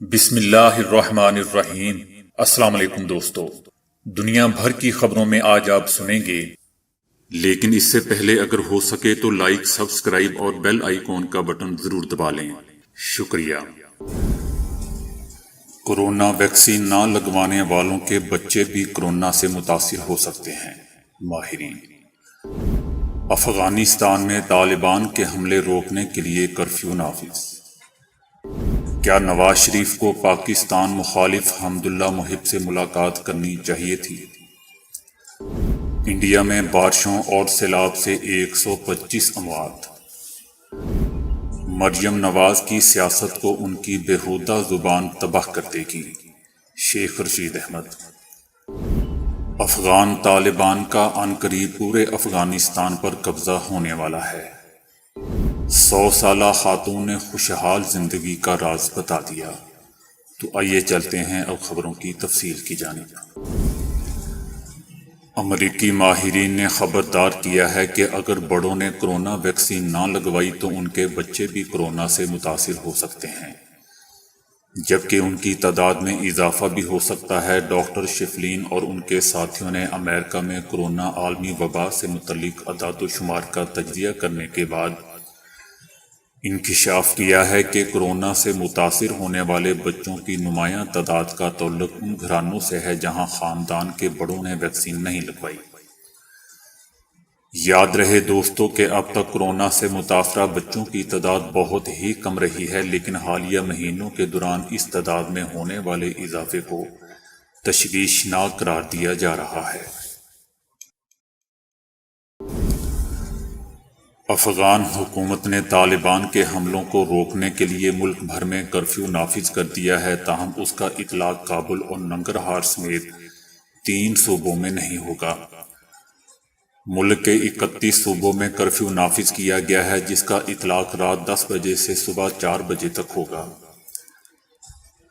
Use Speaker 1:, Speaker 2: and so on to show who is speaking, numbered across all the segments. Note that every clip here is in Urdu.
Speaker 1: بسم اللہ الرحمن الرحیم۔ السلام علیکم دوستو، دنیا بھر کی خبروں میں آج آپ سنیں گے، لیکن اس سے پہلے اگر ہو سکے تو لائک، سبسکرائب اور بیل آئیکن کا بٹن ضرور دبا لیں۔ شکریہ۔ کورونا ویکسین نہ لگوانے والوں کے بچے بھی کورونا سے متاثر ہو سکتے ہیں، ماہرین۔ افغانستان میں طالبان کے حملے روکنے کے لیے کرفیو نافذ۔ کیا نواز شریف کو پاکستان مخالف حمداللہ محب سے ملاقات کرنی چاہیے تھی؟ انڈیا میں بارشوں اور سیلاب سے 125 اموات۔ مریم نواز کی سیاست کو ان کی بیہودہ زبان تباہ کر دے گی، شیخ رشید احمد۔ افغان طالبان کا عنقریب پورے افغانستان پر قبضہ ہونے والا ہے۔ 100 سالہ خاتون نے خوشحال زندگی کا راز بتا دیا۔ تو آئیے چلتے ہیں اب خبروں کی تفصیل کی جانب۔ امریکی ماہرین نے خبردار کیا ہے کہ اگر بڑوں نے کورونا ویکسین نہ لگوائی تو ان کے بچے بھی کورونا سے متاثر ہو سکتے ہیں، جبکہ ان کی تعداد میں اضافہ بھی ہو سکتا ہے۔ ڈاکٹر شفلین اور ان کے ساتھیوں نے امریکہ میں کورونا عالمی وبا سے متعلق اعداد و شمار کا تجزیہ کرنے کے بعد انکشاف کیا ہے کہ کورونا سے متاثر ہونے والے بچوں کی نمایاں تعداد کا تعلق ان گھرانوں سے ہے جہاں خاندان کے بڑوں نے ویکسین نہیں لگوائی۔ یاد رہے دوستو کہ اب تک کورونا سے متاثرہ بچوں کی تعداد بہت ہی کم رہی ہے، لیکن حالیہ مہینوں کے دوران اس تعداد میں ہونے والے اضافے کو تشویشناک قرار دیا جا رہا ہے۔ افغان حکومت نے طالبان کے حملوں کو روکنے کے لیے ملک بھر میں کرفیو نافذ کر دیا ہے، تاہم اس کا اطلاق کابل اور ننگرہار سمیت 3 صوبوں میں نہیں ہوگا۔ ملک کے 31 صوبوں میں کرفیو نافذ کیا گیا ہے، جس کا اطلاق رات 10 بجے سے صبح 4 بجے تک ہوگا۔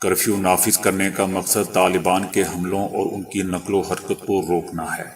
Speaker 1: کرفیو نافذ کرنے کا مقصد طالبان کے حملوں اور ان کی نقل و حرکت کو روکنا ہے۔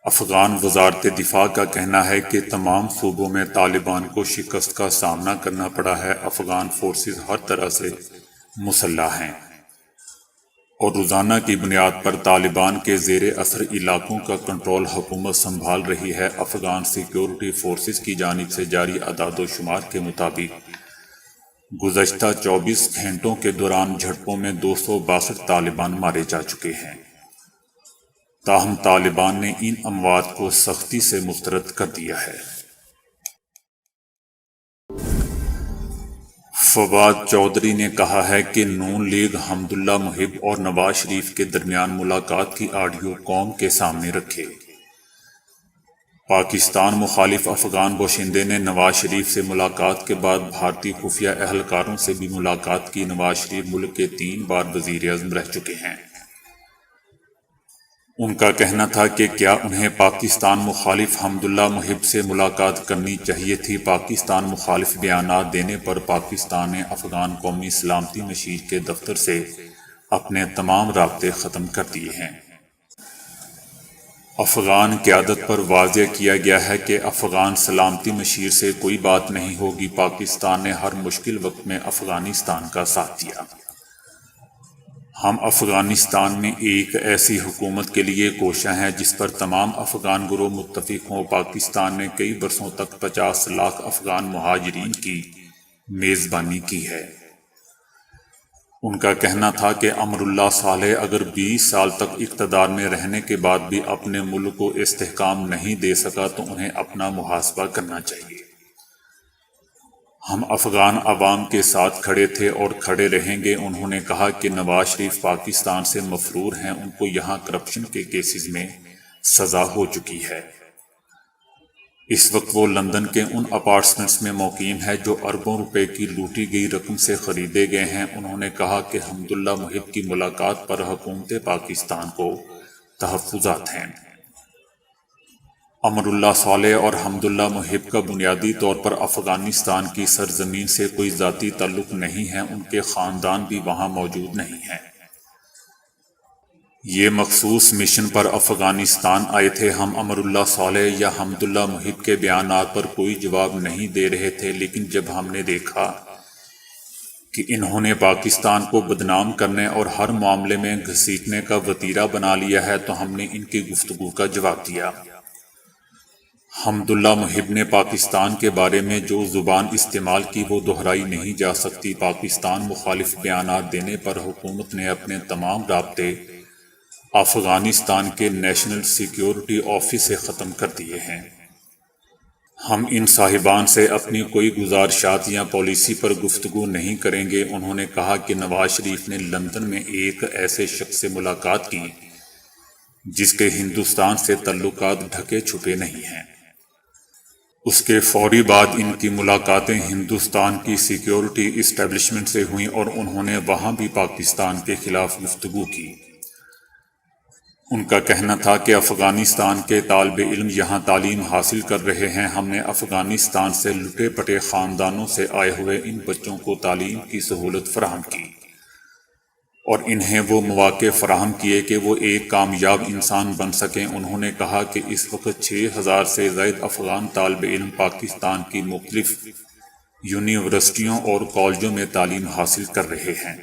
Speaker 1: افغان وزارت دفاع کا کہنا ہے کہ تمام صوبوں میں طالبان کو شکست کا سامنا کرنا پڑا ہے۔ افغان فورسز ہر طرح سے مسلح ہیں اور روزانہ کی بنیاد پر طالبان کے زیر اثر علاقوں کا کنٹرول حکومت سنبھال رہی ہے۔ افغان سیکیورٹی فورسز کی جانب سے جاری اعداد و شمار کے مطابق گزشتہ 24 گھنٹوں کے دوران جھڑپوں میں 262 طالبان مارے جا چکے ہیں، تاہم طالبان نے ان اموات کو سختی سے مسترد کر دیا ہے۔ فواد چودھری نے کہا ہے کہ نون لیگ حمداللہ محب اور نواز شریف کے درمیان ملاقات کی آڈیو قوم کے سامنے رکھے۔ پاکستان مخالف افغان باشندے نے نواز شریف سے ملاقات کے بعد بھارتی خفیہ اہلکاروں سے بھی ملاقات کی۔ نواز شریف ملک کے 3 بار وزیر اعظم رہ چکے ہیں۔ ان کا کہنا تھا کہ کیا انہیں پاکستان مخالف حمداللہ محب سے ملاقات کرنی چاہیے تھی۔ پاکستان مخالف بیانات دینے پر پاکستان نے افغان قومی سلامتی مشیر کے دفتر سے اپنے تمام رابطے ختم کر دیے ہیں۔ افغان قیادت پر واضح کیا گیا ہے کہ افغان سلامتی مشیر سے کوئی بات نہیں ہوگی۔ پاکستان نے ہر مشکل وقت میں افغانستان کا ساتھ دیا۔ ہم افغانستان میں ایک ایسی حکومت کے لیے کوشاں ہیں جس پر تمام افغان گروہ متفق ہوں۔ پاکستان نے کئی برسوں تک 50 لاکھ افغان مہاجرین کی میزبانی کی ہے۔ ان کا کہنا تھا کہ امراللہ صالح اگر 20 سال تک اقتدار میں رہنے کے بعد بھی اپنے ملک کو استحکام نہیں دے سکا تو انہیں اپنا محاسبہ کرنا چاہیے۔ ہم افغان عوام کے ساتھ کھڑے تھے اور کھڑے رہیں گے۔ انہوں نے کہا کہ نواز شریف پاکستان سے مفرور ہیں، ان کو یہاں کرپشن کے کیسز میں سزا ہو چکی ہے۔ اس وقت وہ لندن کے ان اپارٹمنٹس میں مقیم ہے جو اربوں روپے کی لوٹی گئی رقم سے خریدے گئے ہیں۔ انہوں نے کہا کہ حمداللہ محب کی ملاقات پر حکومت پاکستان کو تحفظات ہیں۔ امراللہ صالح اور حمداللہ محب کا بنیادی طور پر افغانستان کی سرزمین سے کوئی ذاتی تعلق نہیں ہے، ان کے خاندان بھی وہاں موجود نہیں ہیں۔ یہ مخصوص مشن پر افغانستان آئے تھے۔ ہم امراللہ صالح یا حمداللہ محب کے بیانات پر کوئی جواب نہیں دے رہے تھے، لیکن جب ہم نے دیکھا کہ انہوں نے پاکستان کو بدنام کرنے اور ہر معاملے میں گھسیٹنے کا وتیرہ بنا لیا ہے، تو ہم نے ان کی گفتگو کا جواب دیا۔ حمداللہ محب نے پاکستان کے بارے میں جو زبان استعمال کی وہ دہرائی نہیں جا سکتی۔ پاکستان مخالف بیانات دینے پر حکومت نے اپنے تمام رابطے افغانستان کے نیشنل سیکیورٹی آفس سے ختم کر دیے ہیں۔ ہم ان صاحبان سے اپنی کوئی گزارشات یا پالیسی پر گفتگو نہیں کریں گے۔ انہوں نے کہا کہ نواز شریف نے لندن میں ایک ایسے شخص سے ملاقات کی جس کے ہندوستان سے تعلقات ڈھکے چھپے نہیں ہیں۔ اس کے فوری بعد ان کی ملاقاتیں ہندوستان کی سیکیورٹی اسٹیبلشمنٹ سے ہوئیں اور انہوں نے وہاں بھی پاکستان کے خلاف گفتگو کی۔ ان کا کہنا تھا کہ افغانستان کے طالب علم یہاں تعلیم حاصل کر رہے ہیں۔ ہم نے افغانستان سے لٹے پٹے خاندانوں سے آئے ہوئے ان بچوں کو تعلیم کی سہولت فراہم کی اور انہیں وہ مواقع فراہم کیے کہ وہ ایک کامیاب انسان بن سکیں۔ انہوں نے کہا کہ اس وقت 6000 سے زائد افغان طالب علم پاکستان کی مختلف یونیورسٹیوں اور کالجوں میں تعلیم حاصل کر رہے ہیں۔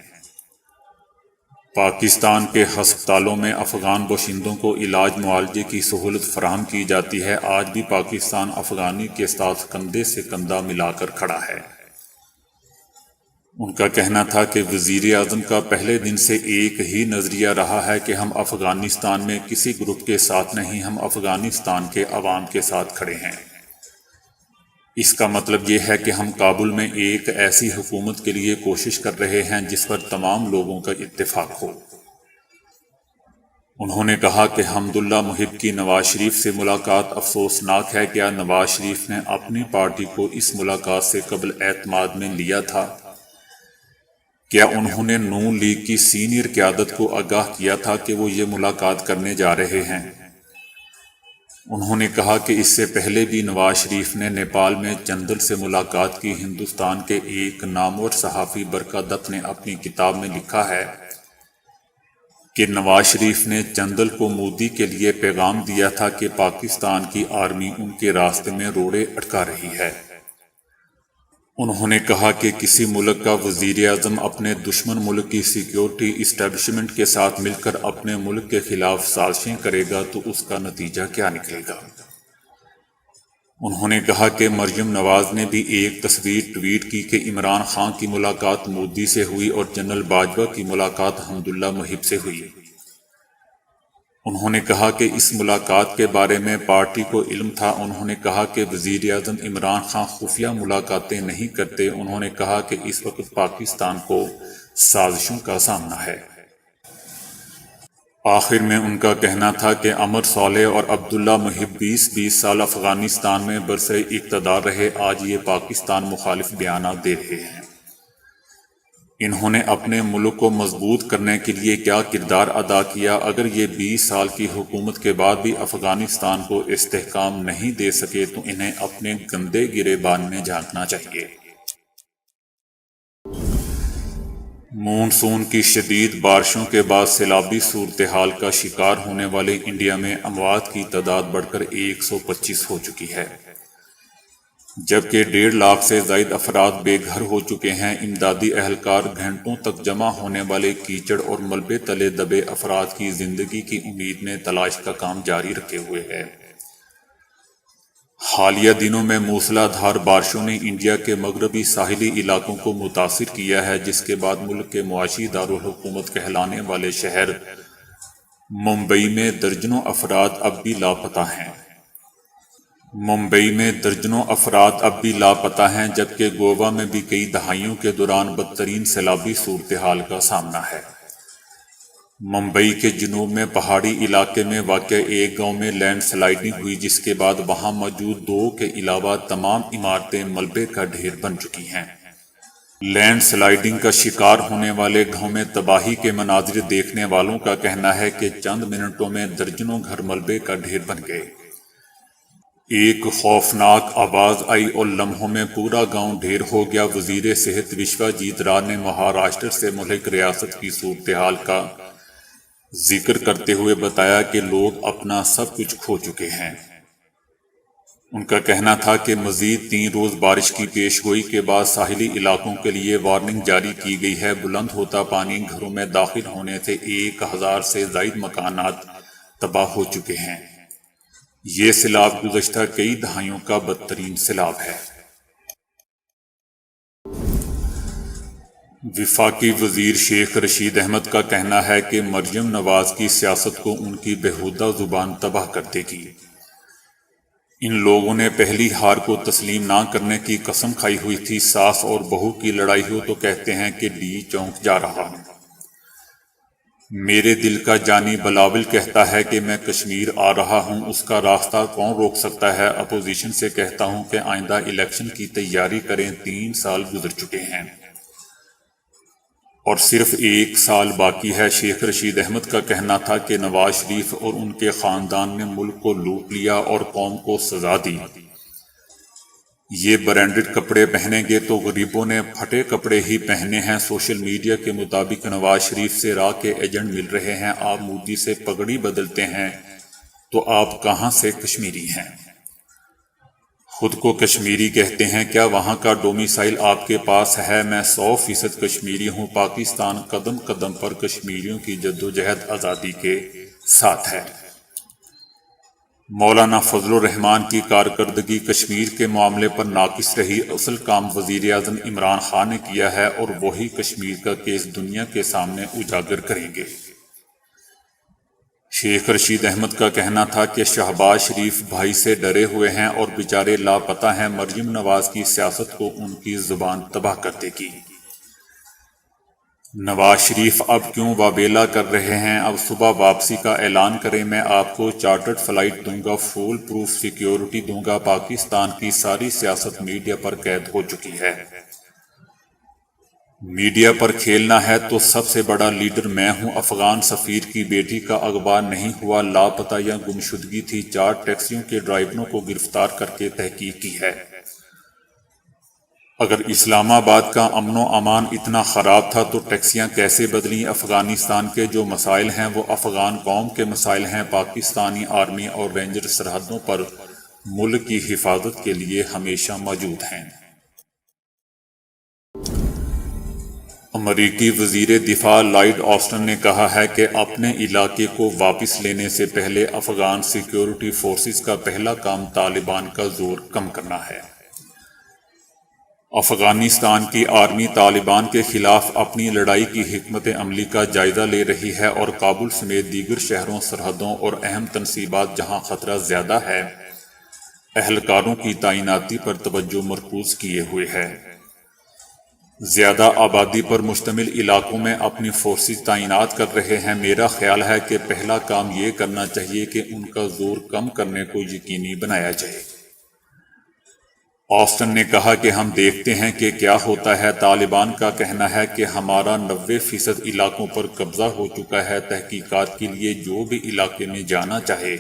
Speaker 1: پاکستان کے ہسپتالوں میں افغان باشندوں کو علاج معالجے کی سہولت فراہم کی جاتی ہے۔ آج بھی پاکستان افغانی کے ساتھ کندھے سے کندھا ملا کر کھڑا ہے۔ ان کا کہنا تھا کہ وزیر اعظم کا پہلے دن سے ایک ہی نظریہ رہا ہے کہ ہم افغانستان میں کسی گروپ کے ساتھ نہیں، ہم افغانستان کے عوام کے ساتھ کھڑے ہیں۔ اس کا مطلب یہ ہے کہ ہم کابل میں ایک ایسی حکومت کے لیے کوشش کر رہے ہیں جس پر تمام لوگوں کا اتفاق ہو۔ انہوں نے کہا کہ حمداللہ محب کی نواز شریف سے ملاقات افسوسناک ہے۔ کیا نواز شریف نے اپنی پارٹی کو اس ملاقات سے قبل اعتماد میں لیا تھا؟ کیا انہوں نے نون لیگ کی سینئر قیادت کو آگاہ کیا تھا کہ وہ یہ ملاقات کرنے جا رہے ہیں؟ انہوں نے کہا کہ اس سے پہلے بھی نواز شریف نے نیپال میں چندل سے ملاقات کی۔ ہندوستان کے ایک نامور صحافی برکا دت نے اپنی کتاب میں لکھا ہے کہ نواز شریف نے چندل کو مودی کے لیے پیغام دیا تھا کہ پاکستان کی آرمی ان کے راستے میں روڑے اٹکا رہی ہے۔ انہوں نے کہا کہ کسی ملک کا وزیر اعظم اپنے دشمن ملک کی سیکیورٹی اسٹیبلشمنٹ کے ساتھ مل کر اپنے ملک کے خلاف سازشیں کرے گا تو اس کا نتیجہ کیا نکلے گا۔ انہوں نے کہا کہ مریم نواز نے بھی ایک تصویر ٹویٹ کی کہ عمران خان کی ملاقات مودی سے ہوئی اور جنرل باجوہ کی ملاقات حمداللہ محب سے ہوئی۔ انہوں نے کہا کہ اس ملاقات کے بارے میں پارٹی کو علم تھا۔ انہوں نے کہا کہ وزیر اعظم عمران خان خفیہ ملاقاتیں نہیں کرتے۔ انہوں نے کہا کہ اس وقت پاکستان کو سازشوں کا سامنا ہے۔ آخر میں ان کا کہنا تھا کہ عمر صالح اور عبداللہ محب 20 سال افغانستان میں برسر اقتدار رہے، آج یہ پاکستان مخالف بیانات دے رہے ہیں۔ انہوں نے اپنے ملک کو مضبوط کرنے کے لیے کیا کردار ادا کیا؟ اگر یہ 20 سال کی حکومت کے بعد بھی افغانستان کو استحکام نہیں دے سکے تو انہیں اپنے گندے گریبان میں جھانکنا چاہیے۔ مونسون کی شدید بارشوں کے بعد سیلابی صورتحال کا شکار ہونے والے انڈیا میں اموات کی تعداد بڑھ کر 125 ہو چکی ہے، جبکہ 1.5 لاکھ سے زائد افراد بے گھر ہو چکے ہیں۔ امدادی اہلکار گھنٹوں تک جمع ہونے والے کیچڑ اور ملبے تلے دبے افراد کی زندگی کی امید میں تلاش کا کام جاری رکھے ہوئے ہیں۔ حالیہ دنوں میں موسلا دھار بارشوں نے انڈیا کے مغربی ساحلی علاقوں کو متاثر کیا ہے، جس کے بعد ملک کے معاشی دارالحکومت کہلانے والے شہر ممبئی میں درجنوں افراد اب بھی لاپتہ ہیں۔ جبکہ گوا میں بھی کئی دہائیوں کے دوران بدترین سیلابی صورتحال کا سامنا ہے۔ ممبئی کے جنوب میں پہاڑی علاقے میں واقع ایک گاؤں میں لینڈ سلائیڈنگ ہوئی، جس کے بعد وہاں موجود 2 کے علاوہ تمام عمارتیں ملبے کا ڈھیر بن چکی ہیں۔ لینڈ سلائیڈنگ کا شکار ہونے والے گاؤں میں تباہی کے مناظر دیکھنے والوں کا کہنا ہے کہ چند منٹوں میں درجنوں گھر ملبے کا ڈھیر بن گئے۔ ایک خوفناک آواز آئی اور لمحوں میں پورا گاؤں ڈھیر ہو گیا۔ وزیر صحت وشواجیت راجے نے مہاراشٹر سے ملحق ریاست کی صورتحال کا ذکر کرتے ہوئے بتایا کہ لوگ اپنا سب کچھ کھو چکے ہیں۔ ان کا کہنا تھا کہ مزید 3 روز بارش کی پیش گوئی کے بعد ساحلی علاقوں کے لیے وارننگ جاری کی گئی ہے۔ بلند ہوتا پانی گھروں میں داخل ہونے سے 1000 سے زائد مکانات تباہ ہو چکے ہیں۔ یہ سیلاب گزشتہ کئی دہائیوں کا بدترین سیلاب ہے۔ وفاقی وزیر شیخ رشید احمد کا کہنا ہے کہ مریم نواز کی سیاست کو ان کی بیہودہ زبان تباہ کر دے گی۔ ان لوگوں نے پہلی ہار کو تسلیم نہ کرنے کی قسم کھائی ہوئی تھی۔ ساس اور بہو کی لڑائی ہو تو کہتے ہیں کہ ڈی چونک جا رہا ہوں۔ میرے دل کا جانی بلاول کہتا ہے کہ میں کشمیر آ رہا ہوں، اس کا راستہ کون روک سکتا ہے؟ اپوزیشن سے کہتا ہوں کہ آئندہ الیکشن کی تیاری کریں، 3 سال گزر چکے ہیں اور صرف 1 سال باقی ہے۔ شیخ رشید احمد کا کہنا تھا کہ نواز شریف اور ان کے خاندان نے ملک کو لوٹ لیا اور قوم کو سزا دی۔ یہ برانڈڈ کپڑے پہنیں گے تو غریبوں نے پھٹے کپڑے ہی پہنے ہیں۔ سوشل میڈیا کے مطابق نواز شریف سے راہ کے ایجنٹ مل رہے ہیں۔ آپ مودی سے پگڑی بدلتے ہیں تو آپ کہاں سے کشمیری ہیں؟ خود کو کشمیری کہتے ہیں، کیا وہاں کا ڈومیسائل آپ کے پاس ہے؟ میں 100% کشمیری ہوں۔ پاکستان قدم قدم پر کشمیریوں کی جدوجہد آزادی کے ساتھ ہے۔ مولانا فضل الرحمان کی کارکردگی کشمیر کے معاملے پر ناقص رہی۔ اصل کام وزیر اعظم عمران خان نے کیا ہے اور وہی کشمیر کا کیس دنیا کے سامنے اجاگر کریں گے۔ شیخ رشید احمد کا کہنا تھا کہ شہباز شریف بھائی سے ڈرے ہوئے ہیں اور بیچارے لاپتہ ہیں۔ مریم نواز کی سیاست کو ان کی زبان تباہ کر دے گی۔ نواز شریف اب کیوں واویلا کر رہے ہیں؟ اب صبح واپسی کا اعلان کریں، میں آپ کو چارٹرڈ فلائٹ دوں گا، فول پروف سیکیورٹی دوں گا۔ پاکستان کی ساری سیاست میڈیا پر قید ہو چکی ہے۔ میڈیا پر کھیلنا ہے تو سب سے بڑا لیڈر میں ہوں۔ افغان سفیر کی بیٹی کا اغوا نہیں ہوا، لاپتہ یا گمشدگی تھی۔ 4 ٹیکسیوں کے ڈرائیوروں کو گرفتار کر کے تحقیق کی ہے۔ اگر اسلام آباد کا امن و امان اتنا خراب تھا تو ٹیکسیاں کیسے بدلیں؟ افغانستان کے جو مسائل ہیں وہ افغان قوم کے مسائل ہیں۔ پاکستانی آرمی اور رینجر سرحدوں پر ملک کی حفاظت کے لیے ہمیشہ موجود ہیں۔ امریکی وزیر دفاع لائیڈ آسٹن نے کہا ہے کہ اپنے علاقے کو واپس لینے سے پہلے افغان سیکیورٹی فورسز کا پہلا کام طالبان کا زور کم کرنا ہے۔ افغانستان کی آرمی طالبان کے خلاف اپنی لڑائی کی حکمت عملی کا جائزہ لے رہی ہے اور کابل سمیت دیگر شہروں، سرحدوں اور اہم تنصیبات جہاں خطرہ زیادہ ہے، اہلکاروں کی تعیناتی پر توجہ مرکوز کیے ہوئے ہے۔ زیادہ آبادی پر مشتمل علاقوں میں اپنی فورسز تعینات کر رہے ہیں۔ میرا خیال ہے کہ پہلا کام یہ کرنا چاہیے کہ ان کا زور کم کرنے کو یقینی بنایا جائے۔ آسٹن نے کہا کہ ہم دیکھتے ہیں کہ کیا ہوتا ہے۔ طالبان کا کہنا ہے کہ ہمارا 90% علاقوں پر قبضہ ہو چکا ہے۔ تحقیقات کے لیے جو بھی علاقے میں جانا چاہے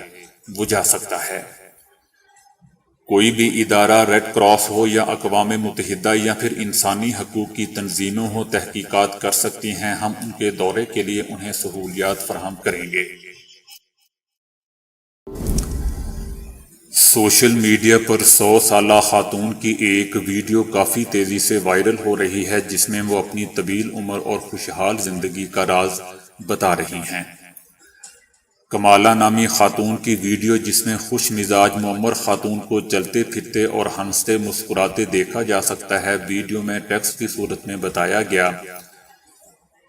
Speaker 1: وہ جا سکتا ہے۔ کوئی بھی ادارہ، ریڈ کراس ہو یا اقوام متحدہ یا پھر انسانی حقوق کی تنظیمیں ہوں، تحقیقات کر سکتی ہیں۔ ہم ان کے دورے کے لیے انہیں سہولیات فراہم کریں گے۔ سوشل میڈیا پر 100 سالہ خاتون کی ایک ویڈیو کافی تیزی سے وائرل ہو رہی ہے جس میں وہ اپنی طویل عمر اور خوشحال زندگی کا راز بتا رہی ہیں۔ کمالہ نامی خاتون کی ویڈیو جس میں خوش مزاج معمر خاتون کو چلتے پھرتے اور ہنستے مسکراتے دیکھا جا سکتا ہے۔ ویڈیو میں ٹیکسٹ کی صورت میں بتایا گیا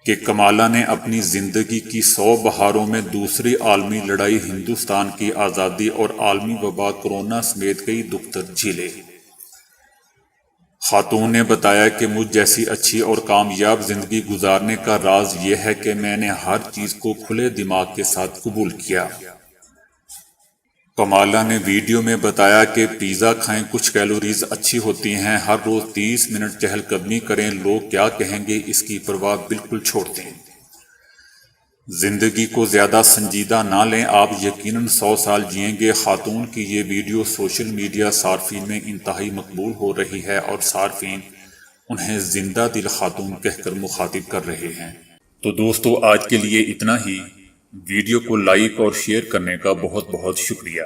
Speaker 1: کہ کمالہ نے اپنی زندگی کی 100 بہاروں میں دوسری عالمی لڑائی، ہندوستان کی آزادی اور عالمی وبا کورونا سمیت کئی دکھ درد جھیلے۔ خاتون نے بتایا کہ مجھ جیسی اچھی اور کامیاب زندگی گزارنے کا راز یہ ہے کہ میں نے ہر چیز کو کھلے دماغ کے ساتھ قبول کیا۔ کمالہ نے ویڈیو میں بتایا کہ پیزا کھائیں، کچھ کیلوریز اچھی ہوتی ہیں، ہر روز 30 منٹ چہل قدمی کریں، لوگ کیا کہیں گے اس کی پرواہ بالکل چھوڑ دیں۔ زندگی کو زیادہ سنجیدہ نہ لیں، آپ یقیناً 100 سال جئیں گے۔ خاتون کی یہ ویڈیو سوشل میڈیا صارفین میں انتہائی مقبول ہو رہی ہے اور صارفین انہیں زندہ دل خاتون کہہ کر مخاطب کر رہے ہیں۔ تو دوستو آج کے لیے اتنا ہی۔ ویڈیو کو لائک اور شیئر کرنے کا بہت بہت شکریہ۔